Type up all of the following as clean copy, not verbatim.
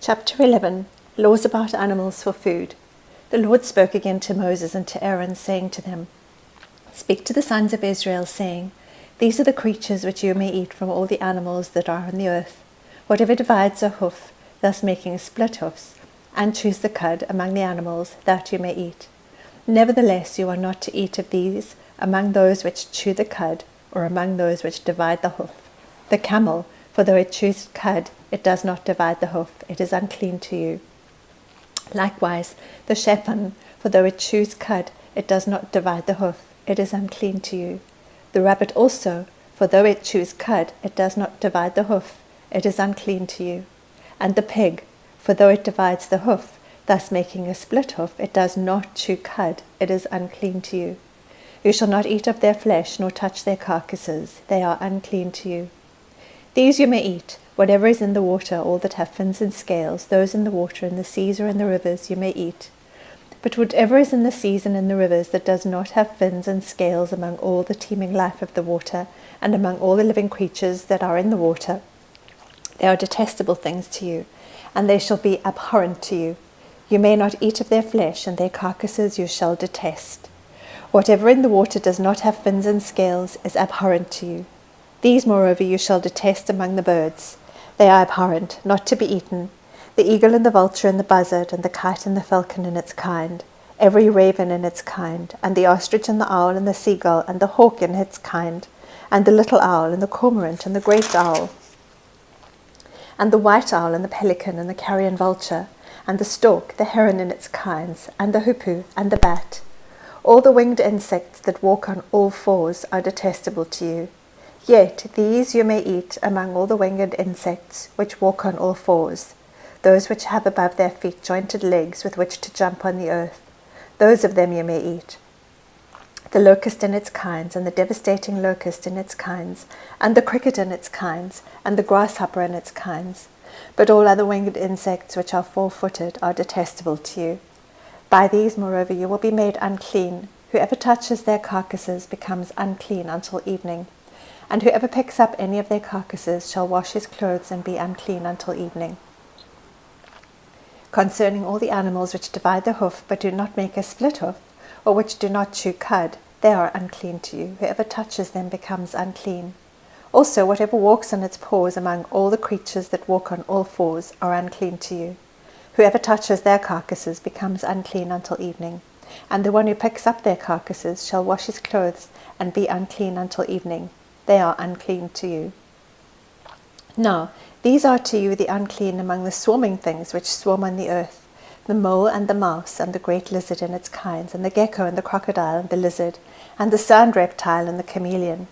Chapter 11. Laws about animals for food. The Lord spoke again to Moses and to Aaron, saying to them, Speak to the sons of Israel, saying, These are the creatures which you may eat from all the animals that are on the earth. Whatever divides a hoof, thus making split hoofs, and chews the cud among the animals, that you may eat. Nevertheless, you are not to eat of these among those which chew the cud, or among those which divide the hoof. The camel, for though it chews cud, it does not divide the hoof, it is unclean to you. Likewise, the shephan, for though it chews cud, it does not divide the hoof, it is unclean to you. The rabbit also, for though it chews cud, it does not divide the hoof, it is unclean to you. And the pig, for though it divides the hoof, thus making a split hoof, it does not chew cud, it is unclean to you. You shall not eat of their flesh, nor touch their carcasses, they are unclean to you. These you may eat, whatever is in the water, all that have fins and scales, those in the water, in the seas or in the rivers, you may eat. But whatever is in the seas and in the rivers that does not have fins and scales among all the teeming life of the water, and among all the living creatures that are in the water, they are detestable things to you, and they shall be abhorrent to you. You may not eat of their flesh, and their carcasses you shall detest. Whatever in the water does not have fins and scales is abhorrent to you. These, moreover, you shall detest among the birds. They are abhorrent, not to be eaten. The eagle and the vulture and the buzzard, and the kite and the falcon in its kind, every raven in its kind, and the ostrich and the owl and the seagull and the hawk in its kind, and the little owl and the cormorant and the great owl, and the white owl and the pelican and the carrion vulture, and the stork, the heron in its kinds, and the hoopoe and the bat. All the winged insects that walk on all fours are detestable to you. Yet these you may eat among all the winged insects which walk on all fours, those which have above their feet jointed legs with which to jump on the earth. Those of them you may eat. The locust in its kinds, and the devastating locust in its kinds, and the cricket in its kinds, and the grasshopper in its kinds. But all other winged insects which are four-footed are detestable to you. By these, moreover, you will be made unclean. Whoever touches their carcasses becomes unclean until evening. And whoever picks up any of their carcasses shall wash his clothes and be unclean until evening. Concerning all the animals which divide the hoof, but do not make a split hoof, or which do not chew cud, they are unclean to you. Whoever touches them becomes unclean. Also, whatever walks on its paws among all the creatures that walk on all fours are unclean to you. Whoever touches their carcasses becomes unclean until evening. And the one who picks up their carcasses shall wash his clothes and be unclean until evening. They are unclean to you. Now, these are to you the unclean among the swarming things which swarm on the earth, the mole and the mouse, and the great lizard in its kinds, and the gecko and the crocodile and the lizard, and the sand reptile and the chameleon.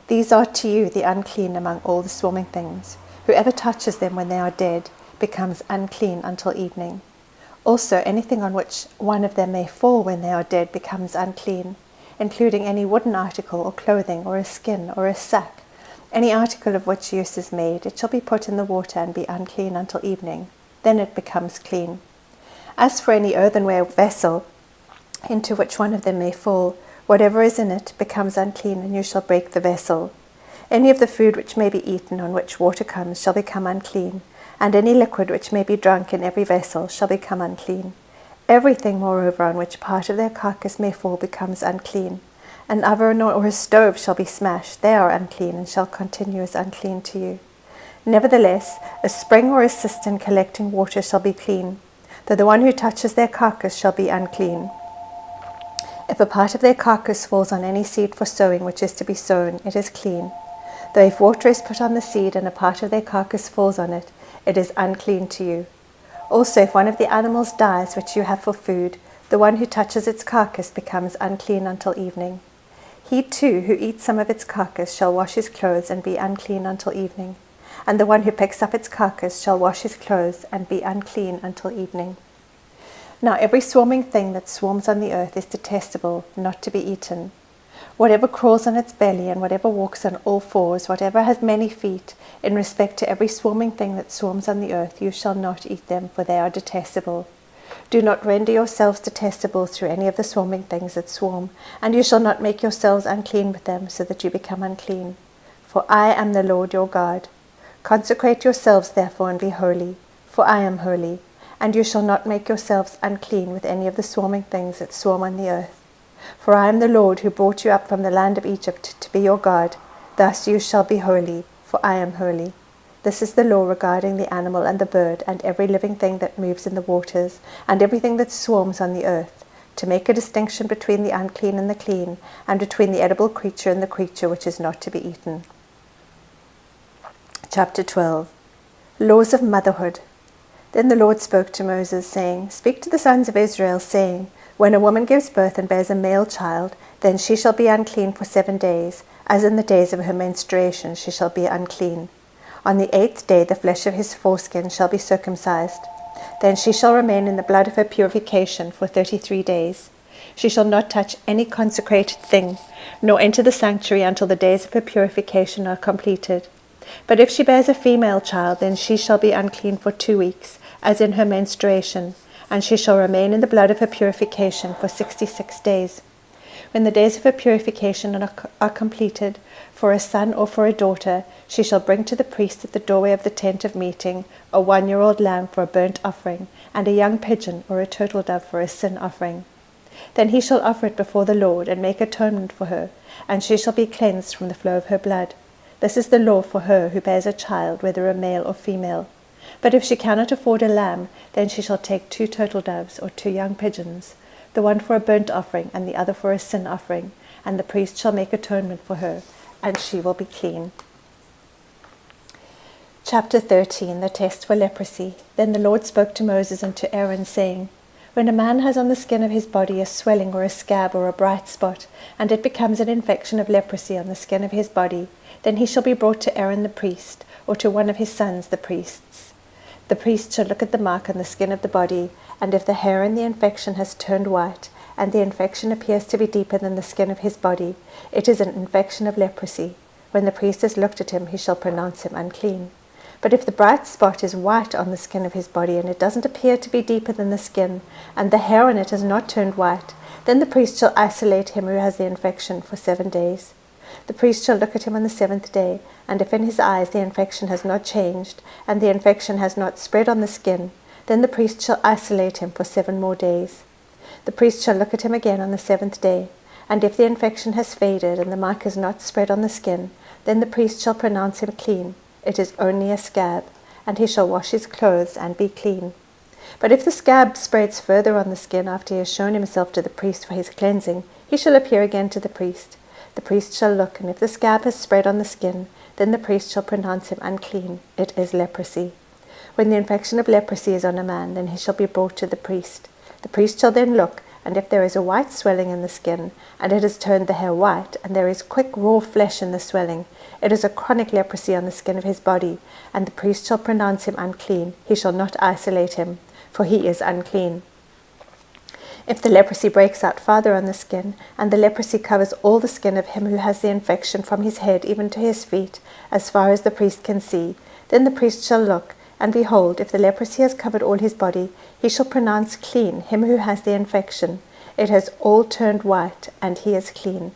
These are to you the unclean among all the swarming things. Whoever touches them when they are dead becomes unclean until evening. Also, anything on which one of them may fall when they are dead becomes unclean, including any wooden article or clothing or a skin or a sack. Any article of which use is made, it shall be put in the water and be unclean until evening. Then it becomes clean. As for any earthenware vessel into which one of them may fall, whatever is in it becomes unclean, and you shall break the vessel. Any of the food which may be eaten on which water comes shall become unclean, and any liquid which may be drunk in every vessel shall become unclean. Everything, moreover, on which part of their carcass may fall becomes unclean. An oven or a stove shall be smashed. They are unclean, and shall continue as unclean to you. Nevertheless, a spring or a cistern collecting water shall be clean, though the one who touches their carcass shall be unclean. If a part of their carcass falls on any seed for sowing which is to be sown, it is clean. Though if water is put on the seed and a part of their carcass falls on it, it is unclean to you. Also, if one of the animals dies which you have for food, the one who touches its carcass becomes unclean until evening. He too who eats some of its carcass shall wash his clothes and be unclean until evening. And the one who picks up its carcass shall wash his clothes and be unclean until evening. Now every swarming thing that swarms on the earth is detestable, not to be eaten. Whatever crawls on its belly, and whatever walks on all fours, whatever has many feet, in respect to every swarming thing that swarms on the earth, you shall not eat them, for they are detestable. Do not render yourselves detestable through any of the swarming things that swarm, and you shall not make yourselves unclean with them, so that you become unclean. For I am the Lord your God. Consecrate yourselves therefore and be holy, for I am holy. And you shall not make yourselves unclean with any of the swarming things that swarm on the earth. For I am the Lord who brought you up from the land of Egypt to be your God. Thus you shall be holy, for I am holy. This is the law regarding the animal and the bird and every living thing that moves in the waters and everything that swarms on the earth, to make a distinction between the unclean and the clean, and between the edible creature and the creature which is not to be eaten. Chapter 12. Laws of Motherhood. Then the Lord spoke to Moses, saying, Speak to the sons of Israel, saying, When a woman gives birth and bears a male child, then she shall be unclean for 7 days, as in the days of her menstruation she shall be unclean. On the 8th day the flesh of his foreskin shall be circumcised. Then she shall remain in the blood of her purification for 33 days. She shall not touch any consecrated thing, nor enter the sanctuary until the days of her purification are completed. But if she bears a female child, then she shall be unclean for 2 weeks, as in her menstruation, and she shall remain in the blood of her purification for 66 days. When the days of her purification are completed, for a son or for a daughter, she shall bring to the priest at the doorway of the tent of meeting a 1-year-old lamb for a burnt offering, and a young pigeon or a turtle dove for a sin offering. Then he shall offer it before the Lord, and make atonement for her, and she shall be cleansed from the flow of her blood. This is the law for her who bears a child, whether a male or female. But if she cannot afford a lamb, then she shall take 2 turtle doves or 2 young pigeons, the one for a burnt offering and the other for a sin offering, and the priest shall make atonement for her, and she will be clean. Chapter 13. The test for leprosy. Then the Lord spoke to Moses and to Aaron, saying, When a man has on the skin of his body a swelling or a scab or a bright spot, and it becomes an infection of leprosy on the skin of his body, then he shall be brought to Aaron the priest, or to one of his sons the priests. The priest shall look at the mark on the skin of the body, and if the hair in the infection has turned white, and the infection appears to be deeper than the skin of his body, it is an infection of leprosy. When the priest has looked at him, he shall pronounce him unclean. But if the bright spot is white on the skin of his body, and it doesn't appear to be deeper than the skin, and the hair on it has not turned white, then the priest shall isolate him who has the infection for 7 days. The priest shall look at him on the 7th day, and if in his eyes the infection has not changed, and the infection has not spread on the skin, then the priest shall isolate him for 7 more days. The priest shall look at him again on the 7th day, and if the infection has faded, and the mark has not spread on the skin, then the priest shall pronounce him clean. It is only a scab, and he shall wash his clothes and be clean. But if the scab spreads further on the skin after he has shown himself to the priest for his cleansing, he shall appear again to the priest. The priest shall look, and if the scab has spread on the skin, then the priest shall pronounce him unclean. It is leprosy. When the infection of leprosy is on a man, then he shall be brought to the priest. The priest shall then look, and if there is a white swelling in the skin, and it has turned the hair white, and there is quick raw flesh in the swelling, it is a chronic leprosy on the skin of his body, and the priest shall pronounce him unclean. He shall not isolate him, for he is unclean. If the leprosy breaks out farther on the skin, and the leprosy covers all the skin of him who has the infection from his head even to his feet, as far as the priest can see, then the priest shall look, and behold, if the leprosy has covered all his body, he shall pronounce clean him who has the infection. It has all turned white, and he is clean.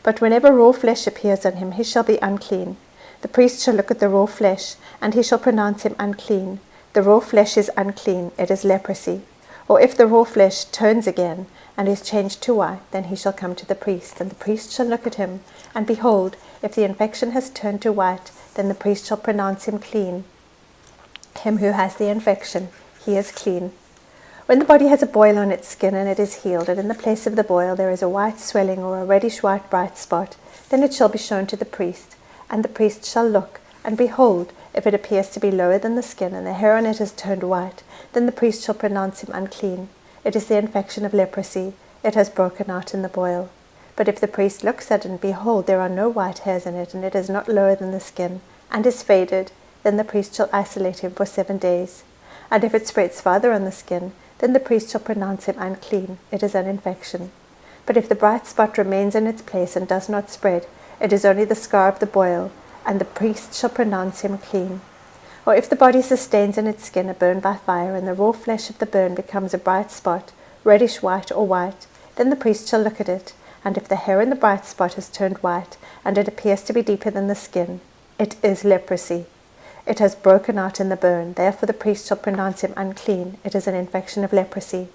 But whenever raw flesh appears on him, he shall be unclean. The priest shall look at the raw flesh, and he shall pronounce him unclean. The raw flesh is unclean, it is leprosy. Or if the raw flesh turns again, and is changed to white, then he shall come to the priest, and the priest shall look at him, and behold, if the infection has turned to white, then the priest shall pronounce him clean. Him who has the infection, he is clean. When the body has a boil on its skin, and it is healed, and in the place of the boil there is a white swelling or a reddish-white bright spot, then it shall be shown to the priest, and the priest shall look, and behold, if it appears to be lower than the skin, and the hair on it has turned white, then the priest shall pronounce him unclean. It is the infection of leprosy. It has broken out in the boil. But if the priest looks at it, and behold, there are no white hairs in it, and it is not lower than the skin, and is faded, then the priest shall isolate him for 7 days. And if it spreads farther on the skin, then the priest shall pronounce him unclean. It is an infection. But if the bright spot remains in its place and does not spread, it is only the scar of the boil, and the priest shall pronounce him clean. Or if the body sustains in its skin a burn by fire, and the raw flesh of the burn becomes a bright spot, reddish white or white, then the priest shall look at it, and if the hair in the bright spot has turned white, and it appears to be deeper than the skin, it is leprosy. It has broken out in the bone. Therefore the priest shall pronounce him unclean. It is an infection of leprosy.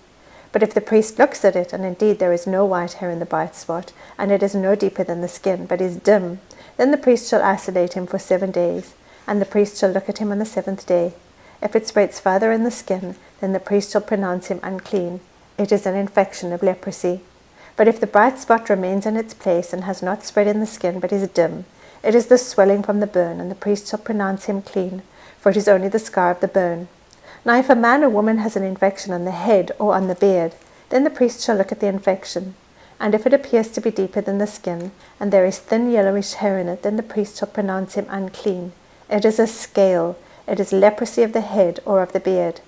But if the priest looks at it, and indeed there is no white hair in the bright spot, and it is no deeper than the skin, but is dim, then the priest shall isolate him for 7 days, and the priest shall look at him on the 7th day. If it spreads farther in the skin, then the priest shall pronounce him unclean. It is an infection of leprosy. But if the bright spot remains in its place and has not spread in the skin, but is dim, it is the swelling from the burn, and the priest shall pronounce him clean, for it is only the scar of the burn. Now if a man or woman has an infection on the head or on the beard, then the priest shall look at the infection. And if it appears to be deeper than the skin, and there is thin yellowish hair in it, then the priest shall pronounce him unclean. It is a scale. It is leprosy of the head or of the beard.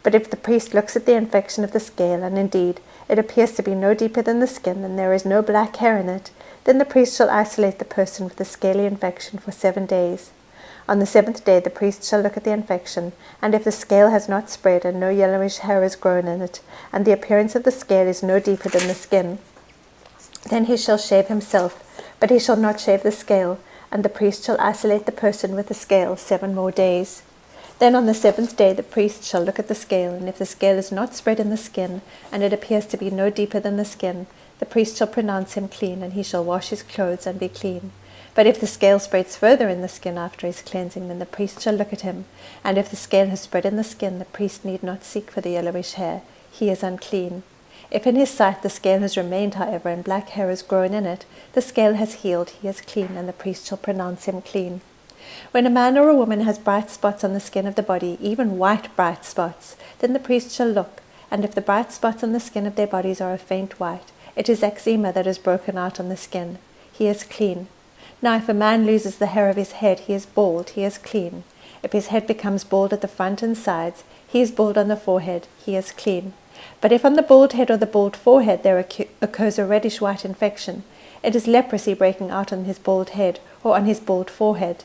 But if the priest looks at the infection of the scale, and indeed it appears to be no deeper than the skin, and there is no black hair in it, then the priest shall isolate the person with the scaly infection for 7 days. On the 7th day the priest shall look at the infection, and if the scale has not spread, and no yellowish hair has grown in it, and the appearance of the scale is no deeper than the skin, then he shall shave himself, but he shall not shave the scale, and the priest shall isolate the person with the scale 7 more days. Then on the 7th day the priest shall look at the scale, and if the scale is not spread in the skin, and it appears to be no deeper than the skin, the priest shall pronounce him clean, and he shall wash his clothes and be clean. But if the scale spreads further in the skin after his cleansing, then the priest shall look at him, and if the scale has spread in the skin, the priest need not seek for the yellowish hair. He is unclean. If in his sight the scale has remained, however, and black hair has grown in it, the scale has healed, he is clean, and the priest shall pronounce him clean. When a man or a woman has bright spots on the skin of the body, even white bright spots, then the priest shall look, and if the bright spots on the skin of their bodies are a faint white, it is eczema that has broken out on the skin. He is clean. Now if a man loses the hair of his head, he is bald, he is clean. If his head becomes bald at the front and sides, he is bald on the forehead, he is clean. But if on the bald head or the bald forehead there occurs a reddish-white infection, it is leprosy breaking out on his bald head or on his bald forehead.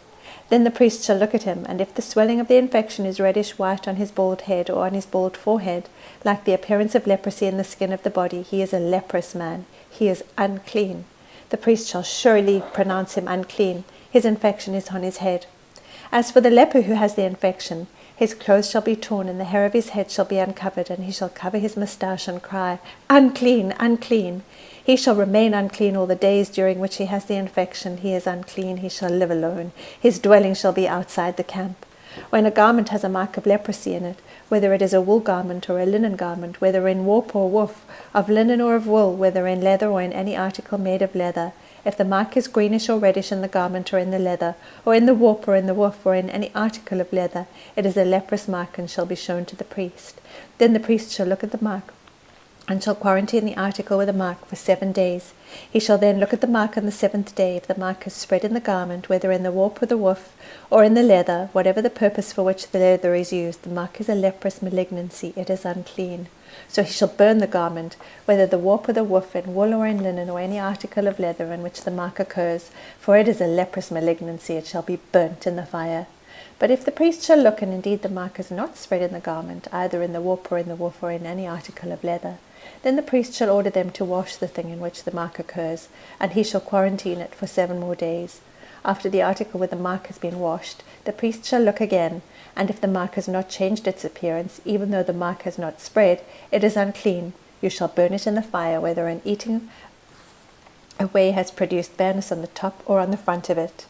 Then the priest shall look at him, and if the swelling of the infection is reddish-white on his bald head or on his bald forehead, like the appearance of leprosy in the skin of the body, he is a leprous man, he is unclean. The priest shall surely pronounce him unclean. His infection is on his head. As for the leper who has the infection, his clothes shall be torn, and the hair of his head shall be uncovered, and he shall cover his moustache and cry, "Unclean, unclean." He shall remain unclean all the days during which he has the infection. He is unclean, he shall live alone. His dwelling shall be outside the camp. When a garment has a mark of leprosy in it, whether it is a wool garment or a linen garment, whether in warp or woof, of linen or of wool, whether in leather or in any article made of leather, if the mark is greenish or reddish in the garment or in the leather, or in the warp or in the woof, or in any article of leather, it is a leprous mark and shall be shown to the priest. Then the priest shall look at the mark, and shall quarantine the article with a mark for 7 days. He shall then look at the mark on the 7th day. If the mark is spread in the garment, whether in the warp or the woof, or in the leather, whatever the purpose for which the leather is used, the mark is a leprous malignancy, it is unclean. So he shall burn the garment, whether the warp or the woof, in wool or in linen, or any article of leather in which the mark occurs, for it is a leprous malignancy, it shall be burnt in the fire. But if the priest shall look, and indeed the mark is not spread in the garment, either in the warp or in the woof, or in any article of leather, then the priest shall order them to wash the thing in which the mark occurs, and he shall quarantine it for 7 more days. After the article with the mark has been washed, the priest shall look again, and if the mark has not changed its appearance, even though the mark has not spread, it is unclean. You shall burn it in the fire, whether in eating away has produced bareness on the top or on the front of it.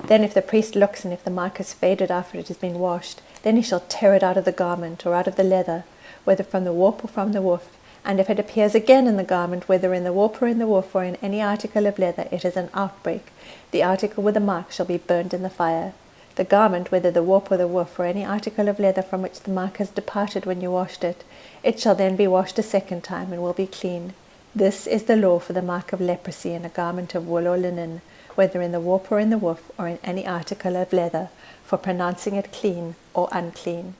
Then if the priest looks, and if the mark has faded after it has been washed, then he shall tear it out of the garment or out of the leather, whether from the warp or from the woof. And if it appears again in the garment, whether in the warp or in the woof, or in any article of leather, it is an outbreak. The article with the mark shall be burned in the fire. The garment, whether the warp or the woof, or any article of leather from which the mark has departed when you washed it, it shall then be washed a 2nd time, and will be clean. This is the law for the mark of leprosy in a garment of wool or linen, whether in the warp or in the woof, or in any article of leather, for pronouncing it clean or unclean.